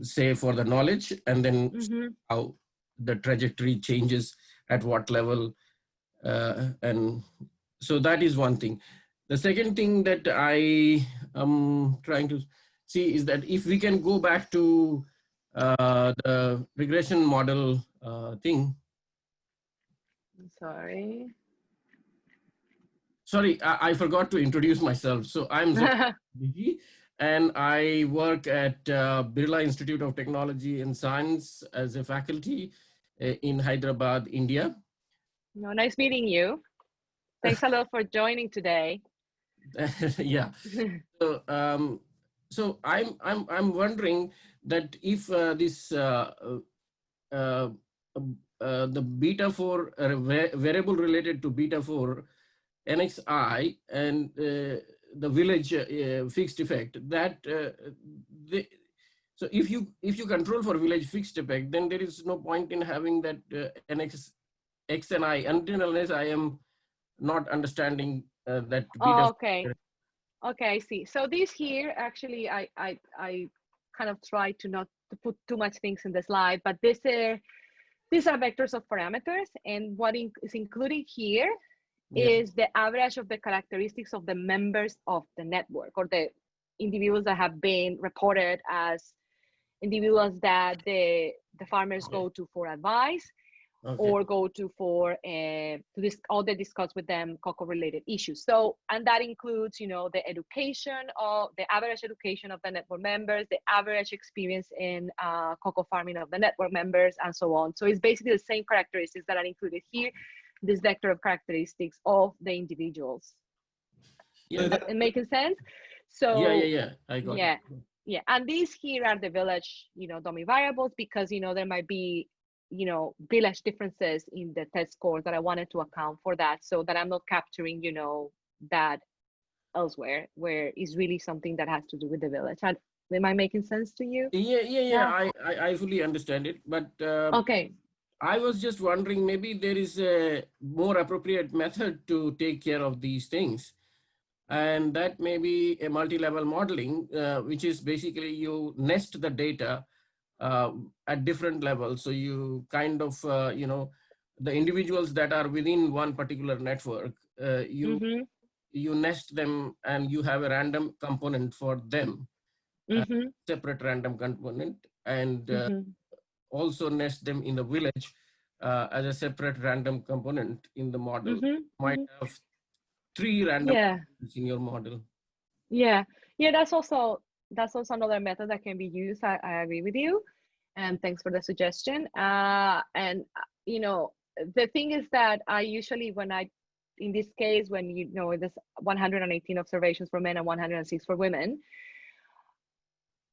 say for the knowledge, and then how the trajectory changes at what level. And so that is one thing. The second thing that I am trying to see is that if we can go back to the regression model thing. Sorry, I forgot to introduce myself. So I'm Zaki, and I work at Birla Institute of Technology and Science as a faculty in Hyderabad, India. No, nice meeting you. Thanks a lot for joining today. Yeah. So I'm wondering that if the beta 4 variable related to beta 4 NXI and the village fixed effect, that so if you control for village fixed effect, then there is no point in having that NX X and I unless I am not understanding that beta. Okay, I see. So this here, actually, I kind of try to not to put too much things in the slide, but these are vectors of parameters, and what is included here is the average of the characteristics of the members of the network, or the individuals that have been reported as individuals that the farmers go to for advice, or go to for to discuss with them cocoa related issues. So, and that includes, the education of the average education of the network members, the average experience in cocoa farming of the network members, and so on. So it's basically the same characteristics that are included here, this vector of characteristics of the individuals. Yeah, making sense? So yeah, I got it. Yeah, and these here are the village, dummy variables, because there might be village differences in the test scores that I wanted to account for that, so that I'm not capturing that elsewhere, where it's really something that has to do with the village. Am I making sense to you? Yeah. I fully understand it, but okay, I was just wondering, maybe there is a more appropriate method to take care of these things, and that may be a multi-level modeling, which is basically you nest the data at different levels. So you kind of, the individuals that are within one particular network, you nest them, and you have a random component for them, separate random component, and also nest them in the village as a separate random component in the model. Might have 3 random components in your model. Yeah, that's also another method that can be used. I agree with you, and thanks for the suggestion. And the thing is that I usually, in this case, when there's 118 observations for men and 106 for women,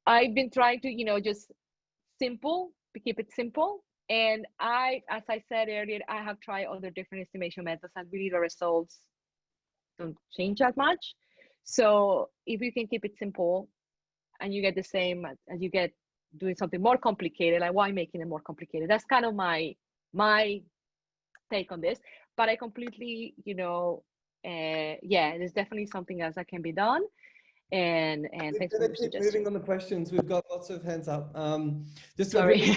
I've been trying to just keep it simple. And as I said earlier, I have tried other different estimation methods, and really the results don't change that much. So if you can keep it simple and you get the same as you get doing something more complicated, like why making it more complicated? That's kind of my take on this. But I completely, yeah, there's definitely something else that can be done. And thanks for your keep suggestion. moving on the questions. We've got lots of hands up. Just sorry.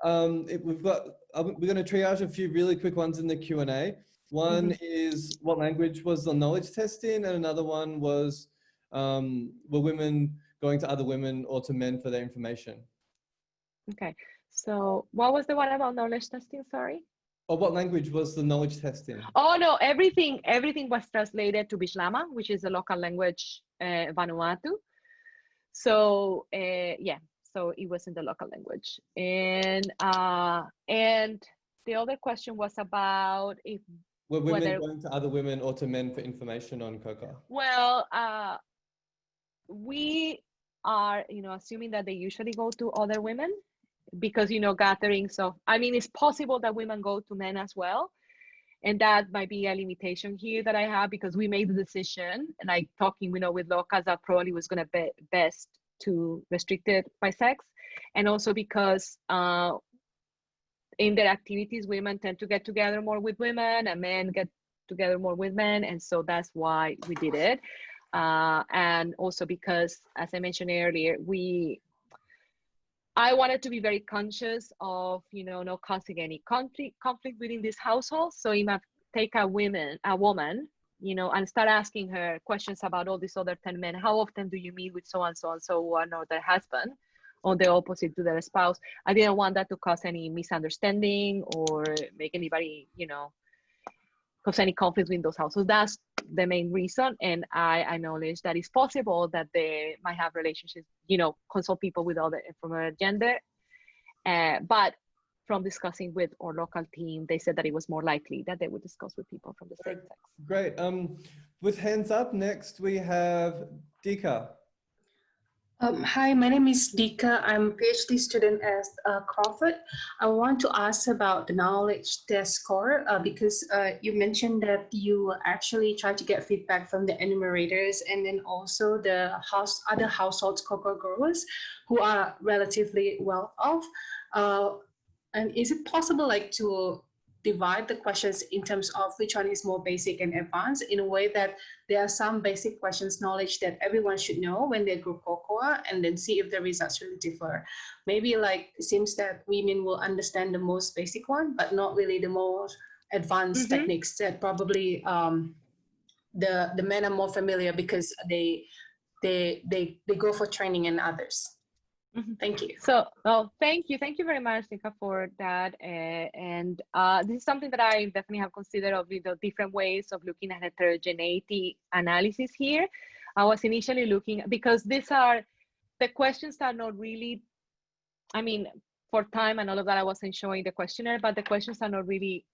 we're going to triage a few really quick ones in the Q&A. One is what language was the knowledge test in, and another one was were women going to other women or to men for their information? Okay, so what was the one about knowledge testing? Sorry. Or what language was the knowledge test in? Oh no, everything was translated to Bislama, which is the local language Vanuatu. So yeah, so it was in the local language. And the other question was about if were women going to other women or to men for information on coca? Well, we are, assuming that they usually go to other women because, gatherings of, I mean, it's possible that women go to men as well. And that might be a limitation here that I have because we made the decision and like talking, with locals that probably was going to be best to restrict it by sex. And also because in their activities, women tend to get together more with women and men get together more with men. And so that's why we did it. And also because, as I mentioned earlier, I wanted to be very conscious of, not causing any conflict within this household. So if I take a woman, and start asking her questions about all these other 10 men, how often do you meet with so-and-so and so-one or their husband on the opposite to their spouse? I didn't want that to cause any misunderstanding or make anybody, cause any conflict in those households. That's the main reason. And I acknowledge that it's possible that they might have relationships, consult people with other from a gender. But from discussing with our local team, they said that it was more likely that they would discuss with people from the same sex. Great. With hands up, next we have Dika. Hi, my name is Dika. I'm a PhD student at Crawford. I want to ask about the knowledge test score because you mentioned that you actually try to get feedback from the enumerators and then also the other households, cocoa growers who are relatively well off. And is it possible to divide the questions in terms of which one is more basic and advanced in a way that there are some basic questions knowledge that everyone should know when they grow cocoa and then see if the results really differ. Maybe it seems that women will understand the most basic one, but not really the most advanced techniques that probably the men are more familiar because they go for training and others. Thank you. So, thank you very much, Nika, for that. And this is something that I definitely have considered of the different ways of looking at heterogeneity analysis here. I was initially looking, because the questions are not really, I mean, for time and all of that, I wasn't showing the questionnaire, but the questions are not really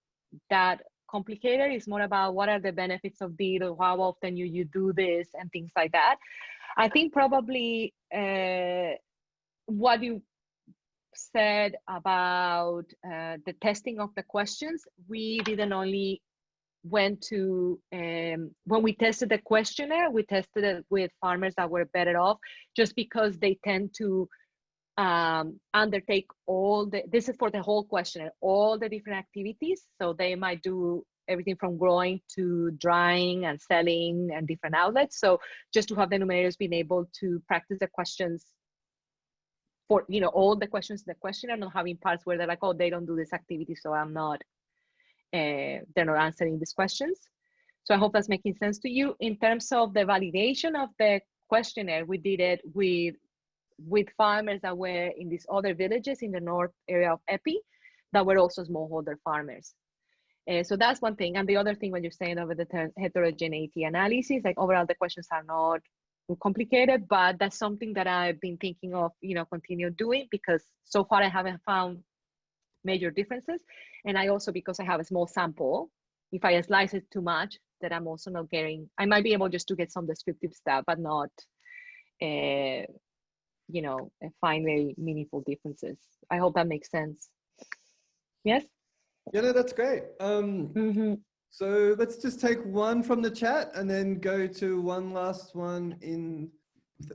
that complicated. It's more about what are the benefits of this, or how often you do this and things like that. I think probably, what you said about the testing of the questions, we didn't only went to, when we tested the questionnaire, we tested it with farmers that were better off just because they tend to undertake this is for the whole questionnaire, all the different activities. So they might do everything from growing to drying and selling and different outlets. So just to have the enumerators being able to practice the questions for all the questions in the questionnaire, not having parts where they're like, oh, they don't do this activity, so I'm not, they're not answering these questions. So I hope that's making sense to you. In terms of the validation of the questionnaire, we did it with farmers that were in these other villages in the north area of Epi that were also smallholder farmers. So that's one thing. And the other thing, when you're saying over the heterogeneity analysis, overall the questions are not complicated, but that's something that I've been thinking of, continue doing, because so far I haven't found major differences. And I also, because I have a small sample, if I slice it too much, that I'm also not getting, I might be able just to get some descriptive stuff, but not, find very meaningful differences. I hope that makes sense. Yes? Yeah, no, that's great. So let's just take one from the chat and then go to one last one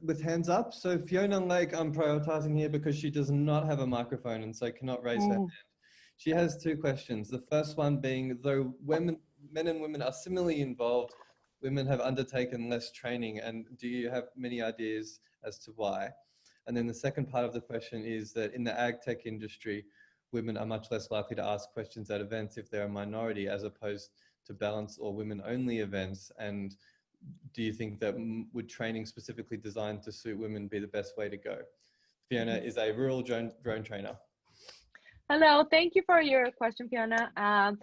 with hands up. So Fiona Lake, I'm prioritizing here because she does not have a microphone and so cannot raise her hand. She has two questions. The first one being, though men and women are similarly involved, women have undertaken less training, and do you have many ideas as to why? And then the second part of the question is that in the ag tech industry, women are much less likely to ask questions at events if they're a minority, as opposed to balanced or women-only events. And do you think that would training specifically designed to suit women be the best way to go? Fiona is a rural drone trainer. Hello, thank you for your question, Fiona.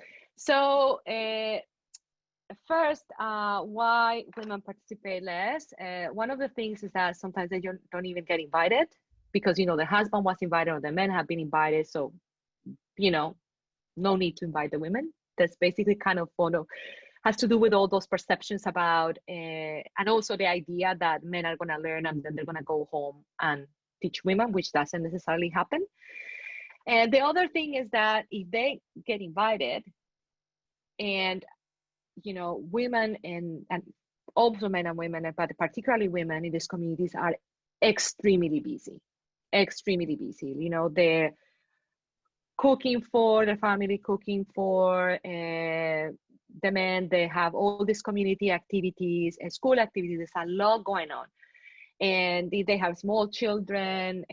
First, why women participate less? One of the things is that sometimes they don't even get invited because, you know, the husband was invited or the men have been invited. So, you know, no need to invite the women. That's basically kind of has to do with all those perceptions about, and also the idea that men are going to learn and then they're going to go home and teach women, which doesn't necessarily happen. And the other thing is that if they get invited, and you know, women and also men and women, but particularly women in these communities are extremely busy. You know, they're cooking for the family, cooking for the men. They have all these community activities and school activities. There's a lot going on, and they have small children.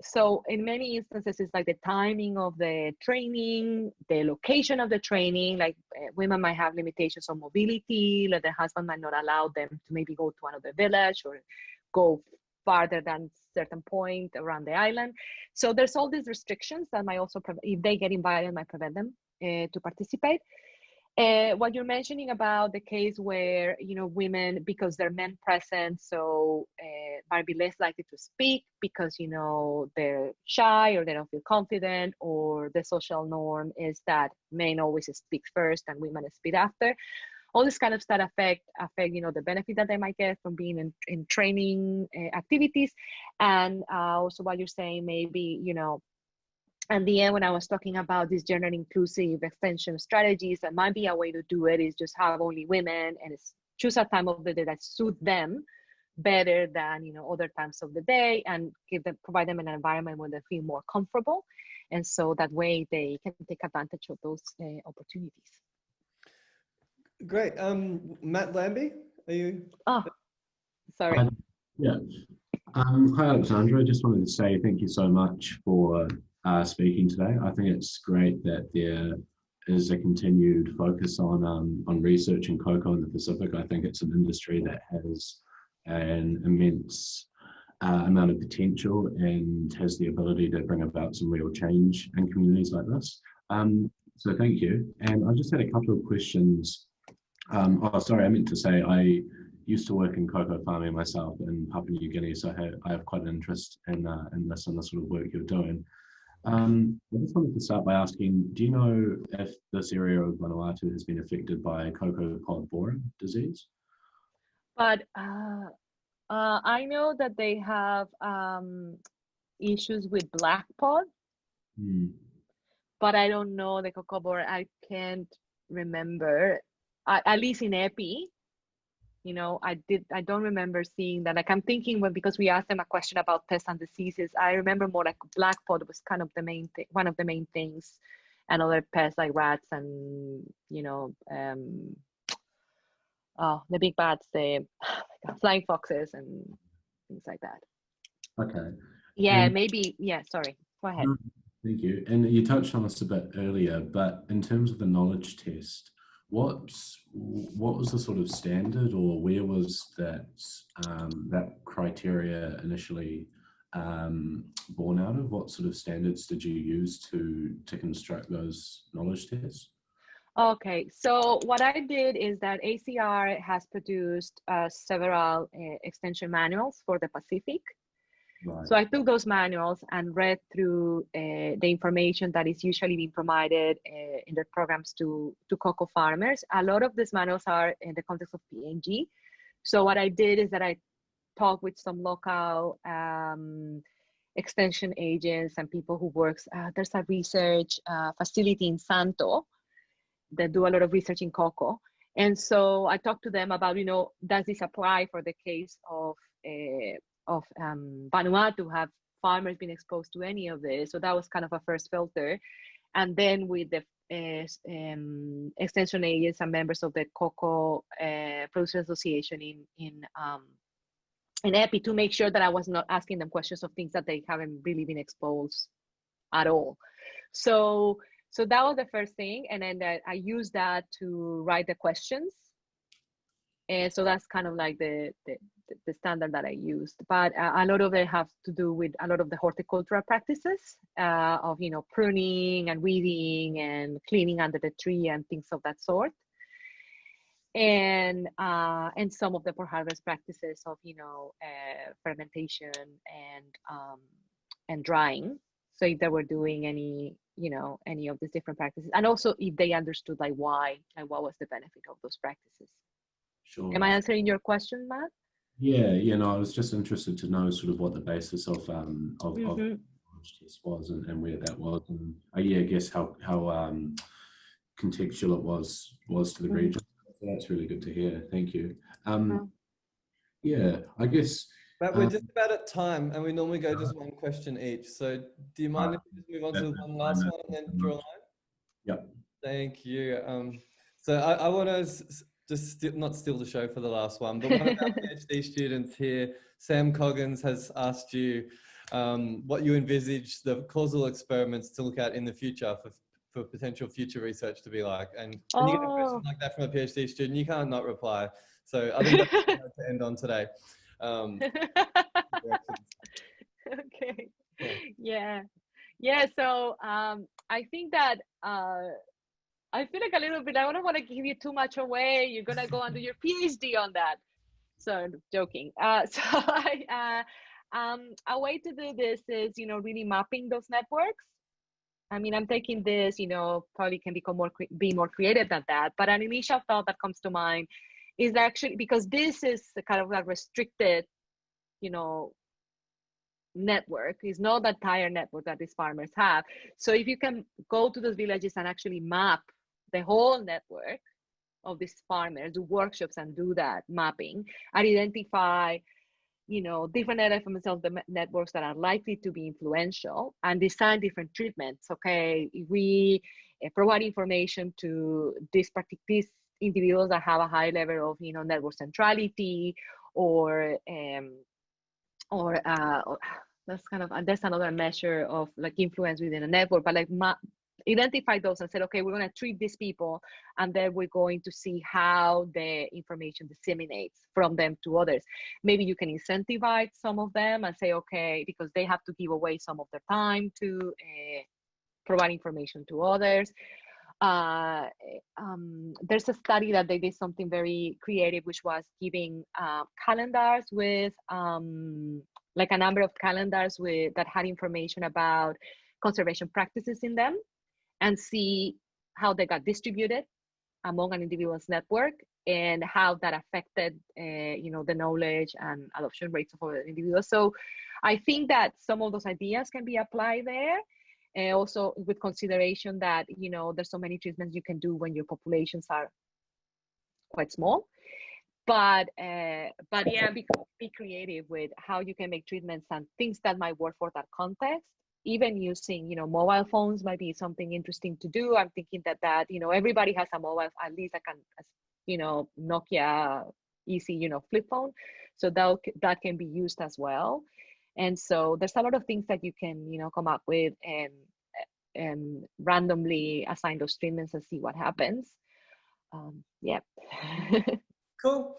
So in many instances, it's like the timing of the training, the location of the training, like women might have limitations on mobility, like the husband might not allow them to maybe go to another village or go farther than certain point around the island. So there's all these restrictions that might also, if they get invited, might prevent them to participate. What you're mentioning about the case where, you know, women, because they're men present, so might be less likely to speak because, you know, they're shy or they don't feel confident, or the social norm is that men always speak first and women speak after. All this kind of stuff affect, you know, the benefit that they might get from being in training activities. And also what you're saying, maybe, you know, at the end, when I was talking about these gender inclusive extension strategies, that might be a way to do it is just have only women and choose a time of the day that suit them better than, you know, other times of the day, and provide them an environment where they feel more comfortable. And so that way they can take advantage of those opportunities. Great. Matt Lambie, are you? Oh, sorry. Yeah. Hi, Alexandra. I just wanted to say thank you so much for speaking today. I think it's great that there is a continued focus on researching cocoa in the Pacific. I think it's an industry that has an immense amount of potential and has the ability to bring about some real change in communities like this. So thank you. And I just had a couple of questions. Oh, sorry, I meant to say I used to work in cocoa farming myself in Papua New Guinea, so I have quite an interest in this and the sort of work you're doing. I just wanted to start by asking, do you know if this area of Vanuatu has been affected by cocoa pod borer disease? But I know that they have issues with black pod, but I don't know the cocoa borer. I can't remember. At least in EPI, you know, I don't remember seeing that. Like I'm thinking because we asked them a question about pests and diseases, I remember more like black pod was kind of the main thing, one of the main things, and other pests like rats and, you know, the big bats, the flying foxes and things like that. Okay. Yeah, maybe. Yeah, sorry. Go ahead. Thank you. And you touched on this a bit earlier, but in terms of the knowledge test, what was the sort of standard, or where was that criteria initially born out of? What sort of standards did you use to construct those knowledge tests? Okay, so what I did is that ACR has produced several extension manuals for the Pacific. Right. So I took those manuals and read through the information that is usually being provided in the programs to cocoa farmers. A lot of these manuals are in the context of PNG. So what I did is that I talked with some local extension agents and people who works. There's a research facility in Santo that do a lot of research in cocoa. And so I talked to them about, you know, does this apply for the case of Vanuatu? Have farmers been exposed to any of this? So that was kind of a first filter. And then with the extension agents and members of the Cocoa Producers Association in EPI, to make sure that I was not asking them questions of things that they haven't really been exposed at all. So that was the first thing. And then I used that to write the questions. And so that's kind of like the standard that I used. But a lot of it have to do with a lot of the horticultural practices of, you know, pruning and weeding and cleaning under the tree and things of that sort. And some of the post-harvest practices of, you know, fermentation and drying. So if they were doing any, you know, any of these different practices, and also if they understood like why and what was the benefit of those practices. Sure. Am I answering your question, Matt? Yeah, you know, I was just interested to know sort of what the basis of test was and where that was, and yeah, I guess how contextual it was to the region. So that's really good to hear. Thank you. Yeah, I guess. But we're just about at time, and we normally go just one question each. So do you mind if we just move on to one last one and then draw a line? Yep. Thank you. So I want to just not steal the show for the last one, but one of our PhD students here, Sam Coggins, has asked you what you envisage the causal experiments to look at in the future for potential future research to be like. And when you get a question like that from a PhD student, you can't not reply. So I think that's what I wanted to end on today. Okay. Yeah. So I think that I feel like a little bit, I don't want to give you too much away. You're going to go and do your PhD on that. So I'm joking. So a way to do this is, you know, really mapping those networks. I mean, I'm taking this, you know, probably can be more creative than that. But an initial thought that comes to mind is actually, because this is kind of a restricted, you know, network, is not the entire network that these farmers have. So if you can go to those villages and actually map the whole network of these farmers, do workshops and do that mapping and identify, you know, different elements of the networks that are likely to be influential and design different treatments. Okay, if we provide information to these individuals that have a high level of, you know, network centrality, or that's kind of, and there's another measure of like influence within a network, but like identify those and said, okay, we're going to treat these people, and then we're going to see how the information disseminates from them to others. Maybe you can incentivize some of them and say, okay, because they have to give away some of their time to provide information to others. There's a study that they did something very creative, which was giving calendars with like a number of calendars that had information about conservation practices in them, and see how they got distributed among an individual's network and how that affected, you know, the knowledge and adoption rates of other individuals. So I think that some of those ideas can be applied there. Also with consideration that, you know, there's so many treatments you can do when your populations are quite small. But yeah, be creative with how you can make treatments and things that might work for that context. Even using, you know, mobile phones might be something interesting to do. I'm thinking that, you know, everybody has a mobile, at least you know, Nokia easy, you know, flip phone. So that can be used as well. And so there's a lot of things that you can, you know, come up with and randomly assign those treatments and see what happens. Yeah. Cool.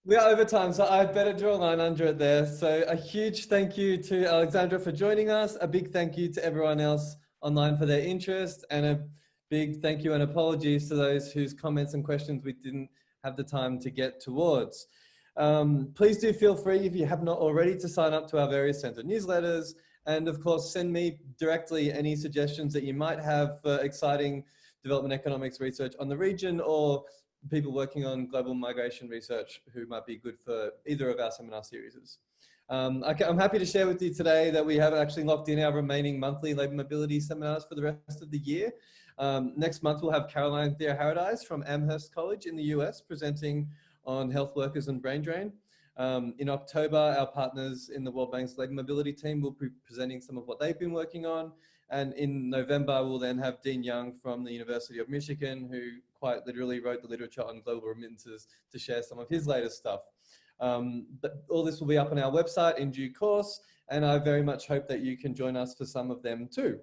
We are over time, so I better draw a line under it there. So a huge thank you to Alexandra for joining us. A big thank you to everyone else online for their interest, and a big thank you and apologies to those whose comments and questions we didn't have the time to get towards. Please do feel free, if you have not already, to sign up to our various centre newsletters, and of course send me directly any suggestions that you might have for exciting development economics research on the region, or people working on global migration research who might be good for either of our seminar series. I'm happy to share with you today that we have actually locked in our remaining monthly labour mobility seminars for the rest of the year. Next month, we'll have Caroline Theoharidis from Amherst College in the US presenting on health workers and brain drain. In October, our partners in the World Bank's Labour Mobility team will be presenting some of what they've been working on. And in November, we'll then have Dean Young from the University of Michigan, who quite literally wrote the literature on global remittances, to share some of his latest stuff. But all this will be up on our website in due course, and I very much hope that you can join us for some of them too.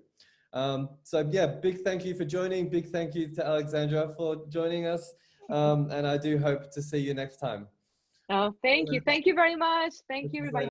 So yeah, big thank you for joining. Big thank you to Alexandra for joining us. And I do hope to see you next time. Oh, thank you. Thank you very much. Thank you, everybody.